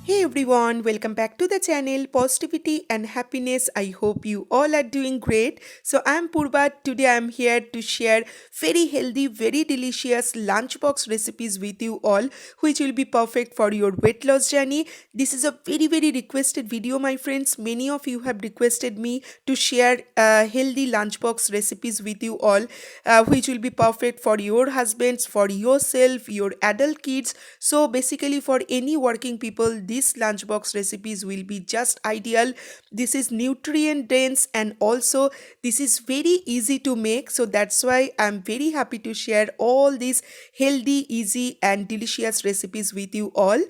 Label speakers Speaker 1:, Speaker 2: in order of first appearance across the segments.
Speaker 1: Hey everyone, welcome back to the channel Positivity and Happiness. I hope you all are doing great. So I'm Purva. Today I'm here to share very healthy, very delicious lunchbox recipes with you all, which will be perfect for your weight loss journey. This is a very requested video, my friends. Many of you have requested me to share healthy lunchbox recipes with you all, which will be perfect for your husbands, for yourself, your adult kids. So basically for any working people, these lunchbox recipes will be just ideal. This is nutrient dense and also this is very easy to make. So that's why I'm very happy to share all these healthy, easy and delicious recipes with you all.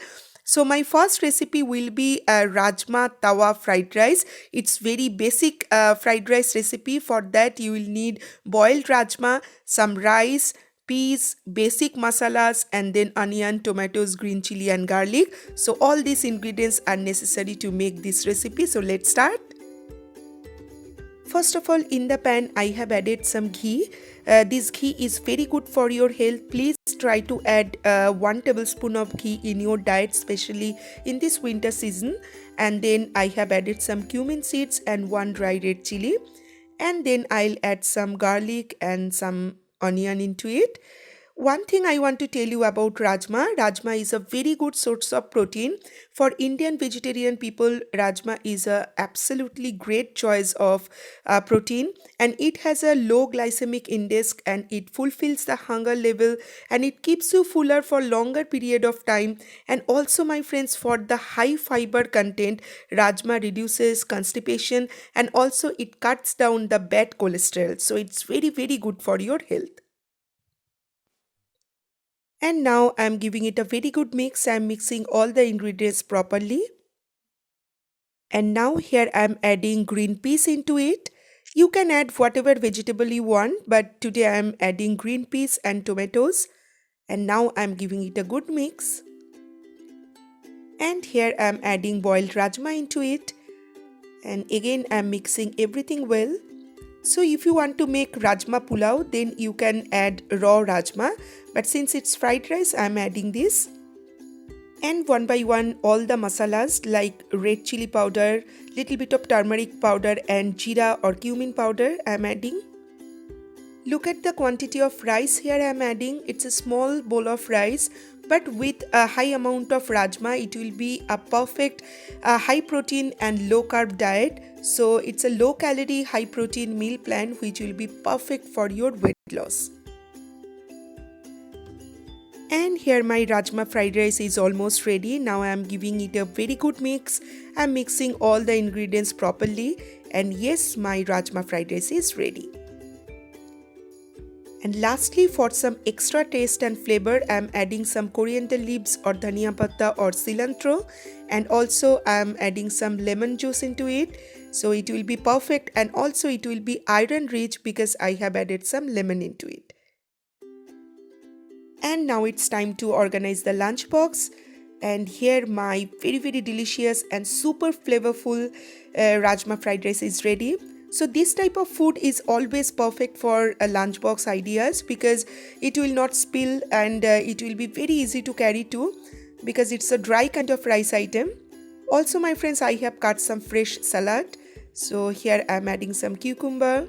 Speaker 1: So my first recipe will be a Rajma Tawa fried rice. It's very basic fried rice recipe. For that you will need boiled rajma, some rice, peas, basic masalas, and then onion, tomatoes, green chili and garlic. So all these ingredients are necessary to make this recipe. So let's start. First of all, in the pan, I have added some ghee. This ghee is very good for your health. Please try to add 1 tablespoon of ghee in your diet, especially in this winter season. And then I have added some cumin seeds and 1 dry red chili. And then I'll add some garlic and some onion into it. One thing I want to tell you about Rajma. Rajma is a very good source of protein. For Indian vegetarian people, Rajma is a absolutely great choice of protein, and it has a low glycemic index and it fulfills the hunger level and it keeps you fuller for longer period of time. And also my friends, for the high fiber content, Rajma reduces constipation and also it cuts down the bad cholesterol. So it's very good for your health. And now I'm giving it a very good mix. I'm mixing all the ingredients properly. And now here I'm adding green peas into it. You can add whatever vegetable you want, but today I'm adding green peas and tomatoes. And now I'm giving it a good mix. And here I'm adding boiled rajma into it. And again I'm mixing everything well. So if you want to make rajma pulao, then you can add raw rajma. But since it's fried rice, I'm adding this. And one by one, all the masalas like red chili powder, little bit of turmeric powder and jeera or cumin powder I'm adding. Look at the quantity of rice here I'm adding. It's a small bowl of rice, but with a high amount of rajma, it will be a perfect high protein and low carb diet. So it's a low calorie, high protein meal plan which will be perfect for your weight loss. And here my Rajma fried rice is almost ready. Now I am giving it a very good mix. I am mixing all the ingredients properly. And yes, my Rajma fried rice is ready. And lastly, for some extra taste and flavor, I am adding some coriander leaves or dhania patta or cilantro. And also I am adding some lemon juice into it. So it will be perfect and also it will be iron rich because I have added some lemon into it. And now it's time to organize the lunchbox. And here my very delicious and super flavorful Rajma fried rice is ready. So this type of food is always perfect for lunchbox ideas because it will not spill and it will be very easy to carry too because it's a dry kind of rice item. Also my friends, I have cut some fresh salad. So here I'm adding some cucumber.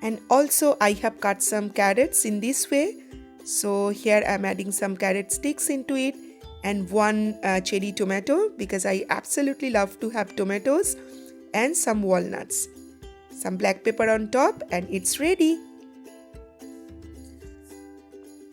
Speaker 1: And also I have cut some carrots in this way. So here I'm adding some carrot sticks into it and 1 cherry tomato because I absolutely love to have tomatoes and some walnuts. Some black pepper on top and it's ready.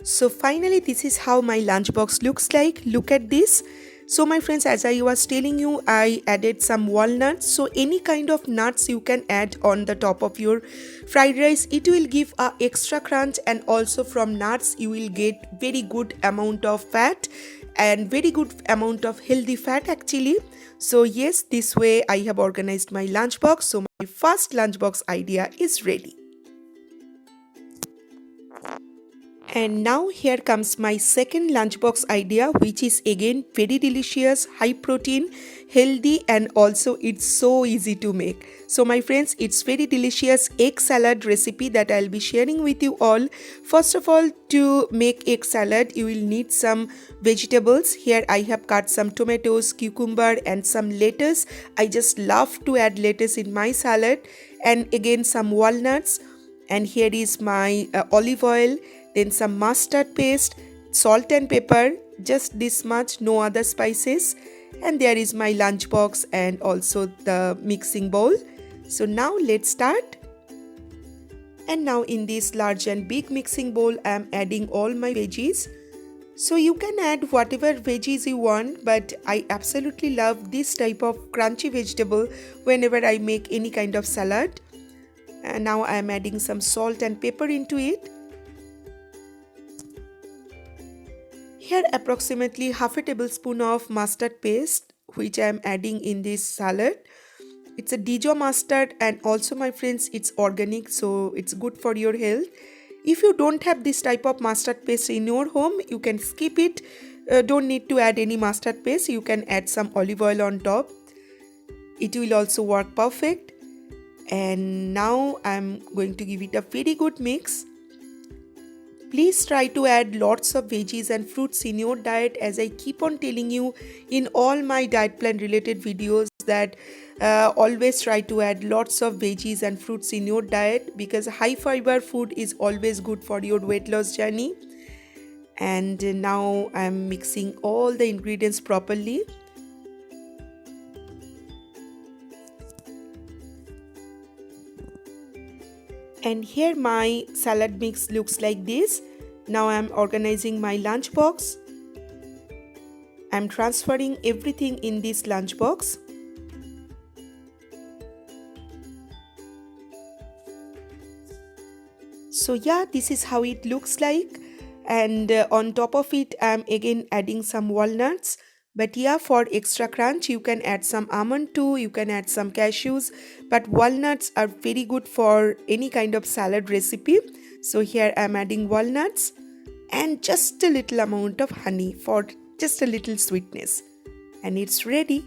Speaker 1: So finally this is how my lunchbox looks like. Look at this. So my friends, as I was telling you, I added some walnuts. So any kind of nuts you can add on the top of your fried rice. It will give a extra crunch and also from nuts you will get very good amount of fat and very good amount of healthy fat actually. So yes, this way I have organized my lunchbox. So my first lunchbox idea is ready. And now here comes my second lunchbox idea, which is again very delicious, high protein, healthy, and also it's so easy to make. So my friends, it's very delicious egg salad recipe that I'll be sharing with you all. First of all, to make egg salad, you will need some vegetables. Here I have cut some tomatoes, cucumber, and some lettuce. I just love to add lettuce in my salad, and again some walnuts. And here is my olive oil, then some mustard paste, salt and pepper, just this much, no other spices. And there is my lunchbox and also the mixing bowl. So now let's start. And now in this large and big mixing bowl, I am adding all my veggies. So you can add whatever veggies you want, but I absolutely love this type of crunchy vegetable whenever I make any kind of salad. And now I am adding some salt and pepper into it. Here approximately half a tablespoon of mustard paste, which I am adding in this salad. It's a Dijon mustard, and also my friends, it's organic, so it's good for your health. If you don't have this type of mustard paste in your home, you can skip it. Don't need to add any mustard paste. You can add some olive oil on top. It will also work perfect. And now I'm going to give it a very good mix. Please try to add lots of veggies and fruits in your diet, as I keep on telling you in all my diet plan related videos that always try to add lots of veggies and fruits in your diet, because high fiber food is always good for your weight loss journey. And now I'm mixing all the ingredients properly. And here my salad mix looks like this. Now I am organizing my lunchbox. I am transferring everything in this lunchbox. So yeah, this is how it looks like. And on top of it, I am again adding some walnuts. But yeah, for extra crunch, you can add some almond too, you can add some cashews, but walnuts are very good for any kind of salad recipe. So here I'm adding walnuts and just a little amount of honey for just a little sweetness. And it's ready.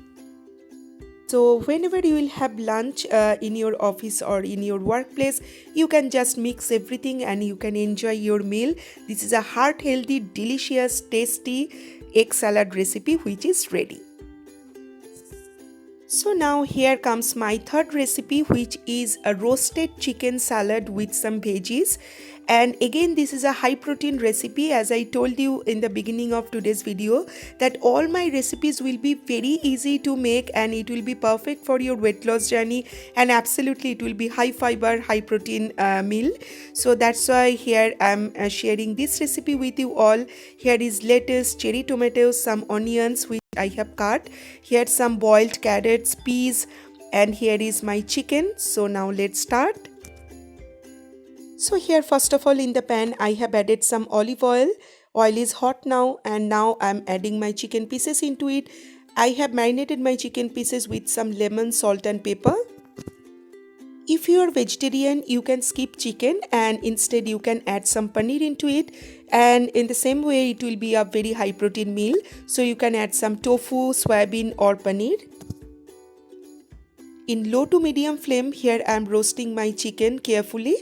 Speaker 1: So whenever you will have lunch in your office or in your workplace, you can just mix everything and you can enjoy your meal. This is a heart healthy, delicious, tasty egg salad recipe which is ready. So now here comes my third recipe, which is a roasted chicken salad with some veggies. And again, this is a high protein recipe. As I told you in the beginning of today's video, that all my recipes will be very easy to make and it will be perfect for your weight loss journey, and absolutely it will be high fiber, high protein meal. So that's why here I'm sharing this recipe with you all. Here is lettuce, cherry tomatoes, some onions which I have cut. Here some boiled carrots, peas, and here is my chicken. So now let's start. So here first of all in the pan I have added some olive oil. Oil is hot now, and now I'm adding my chicken pieces into it. I have marinated my chicken pieces with some lemon, salt and pepper. If you are vegetarian, you can skip chicken and instead you can add some paneer into it, and in the same way it will be a very high protein meal. So you can add some tofu, soybean or paneer. In low to medium flame, here I am roasting my chicken carefully.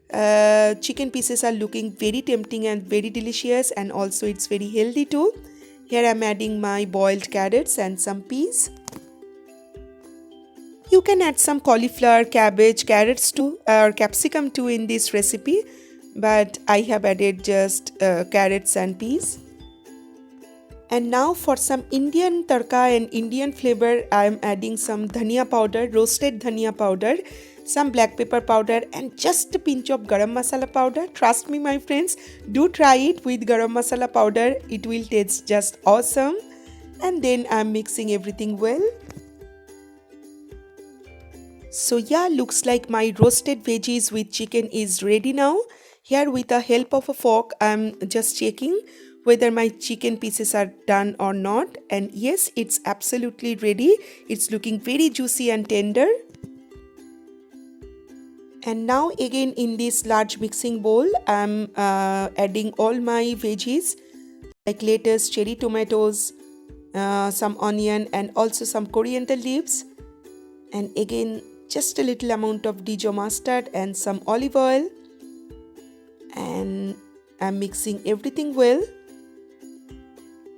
Speaker 1: Chicken pieces are looking very tempting and very delicious, and also it's very healthy too. Here I am adding my boiled carrots and some peas. You can add some cauliflower, cabbage, carrots too, or capsicum too in this recipe, but I have added just carrots and peas. And now for some Indian tadka and Indian flavor, I am adding some dhania powder, roasted dhania powder, some black pepper powder and just a pinch of garam masala powder. Trust me my friends, do try it with garam masala powder. It will taste just awesome. And then I am mixing everything well. So yeah, looks like my roasted veggies with chicken is ready now. Here with the help of a fork, I am just checking whether my chicken pieces are done or not. And yes, it's absolutely ready. It's looking very juicy and tender. And now again in this large mixing bowl, I'm adding all my veggies like lettuce, cherry tomatoes, some onion and also some coriander leaves. And again just a little amount of Dijon mustard and some olive oil. And I'm mixing everything well.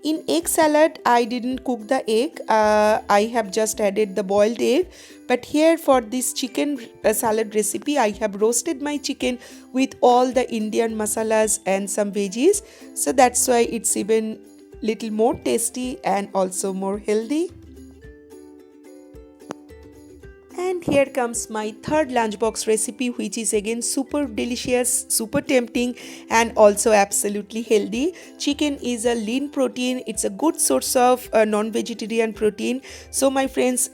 Speaker 1: In egg salad, I didn't cook the egg. I have just added the boiled egg. But here for this chicken salad recipe, I have roasted my chicken with all the Indian masalas and some veggies. So that's why it's even little more tasty and also more healthy. And here comes my third lunchbox recipe, which is again super delicious, super tempting and also absolutely healthy. Chicken is a lean protein. It's a good source of non-vegetarian protein. So my friends,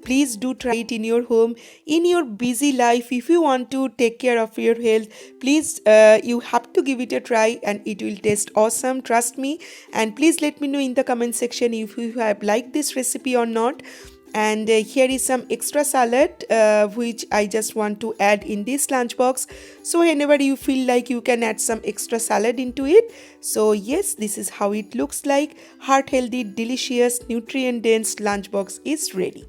Speaker 1: please do try it in your home. In your busy life, if you want to take care of your health, please you have to give it a try and it will taste awesome, trust me. And please let me know in the comment section if you have liked this recipe or not. And here is some extra salad which I just want to add in this lunchbox. So whenever you feel like, you can add some extra salad into it. So yes, this is how it looks like. Heart healthy, delicious, nutrient dense lunchbox is ready.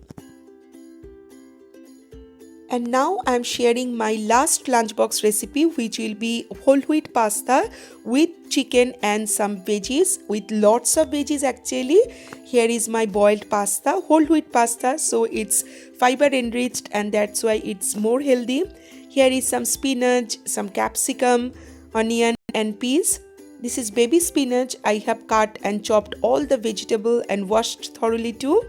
Speaker 1: And now I am sharing my last lunchbox recipe, which will be whole wheat pasta with chicken and some veggies, with lots of veggies actually. Here is my boiled pasta, whole wheat pasta, so it's fiber enriched and that's why it's more healthy. Here is some spinach, some capsicum, onion and peas. This is baby spinach. I have cut and chopped all the vegetable and washed thoroughly too.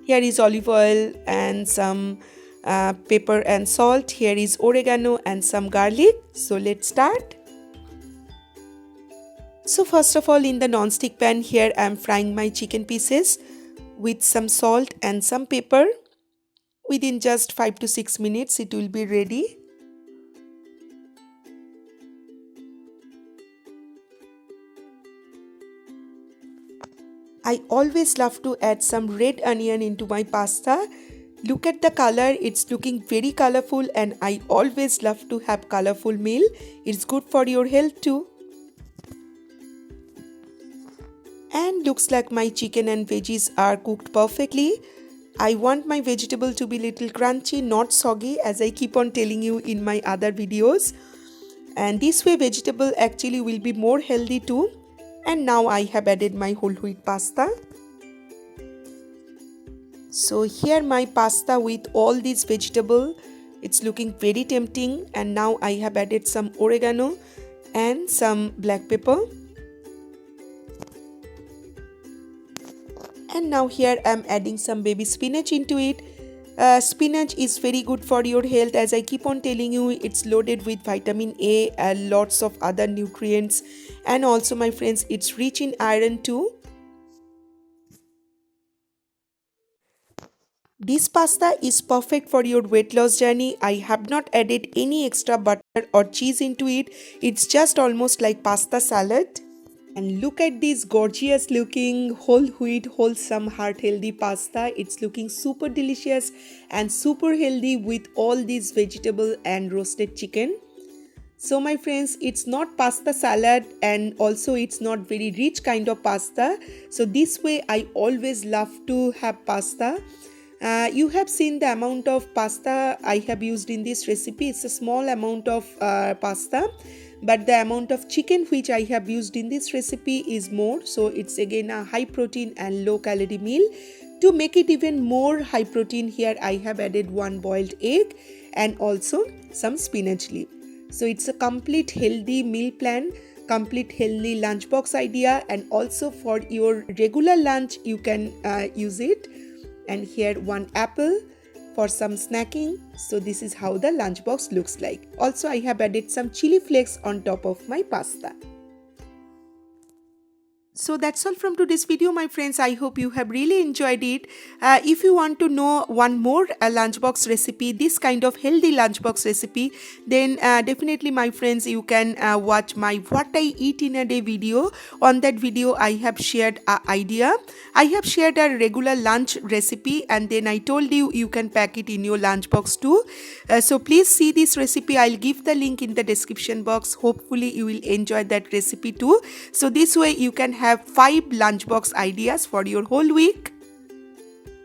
Speaker 1: Here is olive oil and some pepper and salt. Here is oregano and some garlic. So let's start. So first of all, in the non-stick pan, here I am frying my chicken pieces with some salt and some pepper. Within just 5 to 6 minutes it will be ready. I always love to add some red onion into my pasta. Look at the color, it's looking very colorful and I always love to have colorful meal. It's good for your health too. And looks like my chicken and veggies are cooked perfectly. I want my vegetable to be little crunchy, not soggy, as I keep on telling you in my other videos. And this way vegetable actually will be more healthy too. And now I have added my whole wheat pasta. So here my pasta with all these vegetable, it's looking very tempting. And now I have added some oregano and some black pepper. And now here I am adding some baby spinach into it. Spinach is very good for your health, as I keep on telling you. It's loaded with vitamin A and lots of other nutrients, and also my friends, it's rich in iron too. This pasta is perfect for your weight loss journey. I have not added any extra butter or cheese into it. It's just almost like pasta salad. And look at this gorgeous looking whole wheat wholesome heart healthy pasta. It's looking super delicious and super healthy with all these vegetable and roasted chicken. So my friends, it's not pasta salad and also it's not very rich kind of pasta. So this way I always love to have pasta. You have seen the amount of pasta I have used in this recipe. It's a small amount of pasta. But the amount of chicken which I have used in this recipe is more. So it's again a high protein and low calorie meal. To make it even more high protein, here I have added one boiled egg and also some spinach leaf. So it's a complete healthy meal plan, complete healthy lunchbox idea, and also for your regular lunch you can use it. And here one apple for some snacking. So this is how the lunchbox looks like. Also I have added some chili flakes on top of my pasta. So that's all from today's video, my friends. I hope you have really enjoyed it. If you want to know one more lunchbox recipe, this kind of healthy lunchbox recipe, then definitely, my friends, you can watch my What I Eat in a Day video. On that video, I have shared an idea. I have shared a regular lunch recipe, and then I told you you can pack it in your lunchbox too. So please see this recipe. I'll give the link in the description box. Hopefully, you will enjoy that recipe too. So this way, you can have 5 lunchbox ideas for your whole week.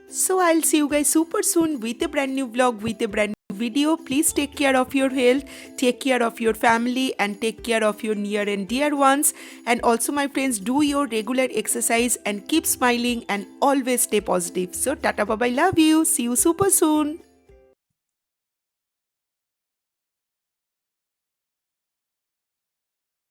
Speaker 1: So I'll see you guys super soon with a brand new vlog, with a brand new video. Please take care of your health, take care of your family, and take care of your near and dear ones. And also, my friends, do your regular exercise and keep smiling and always stay positive. So tata bye bye, love you, see you super soon.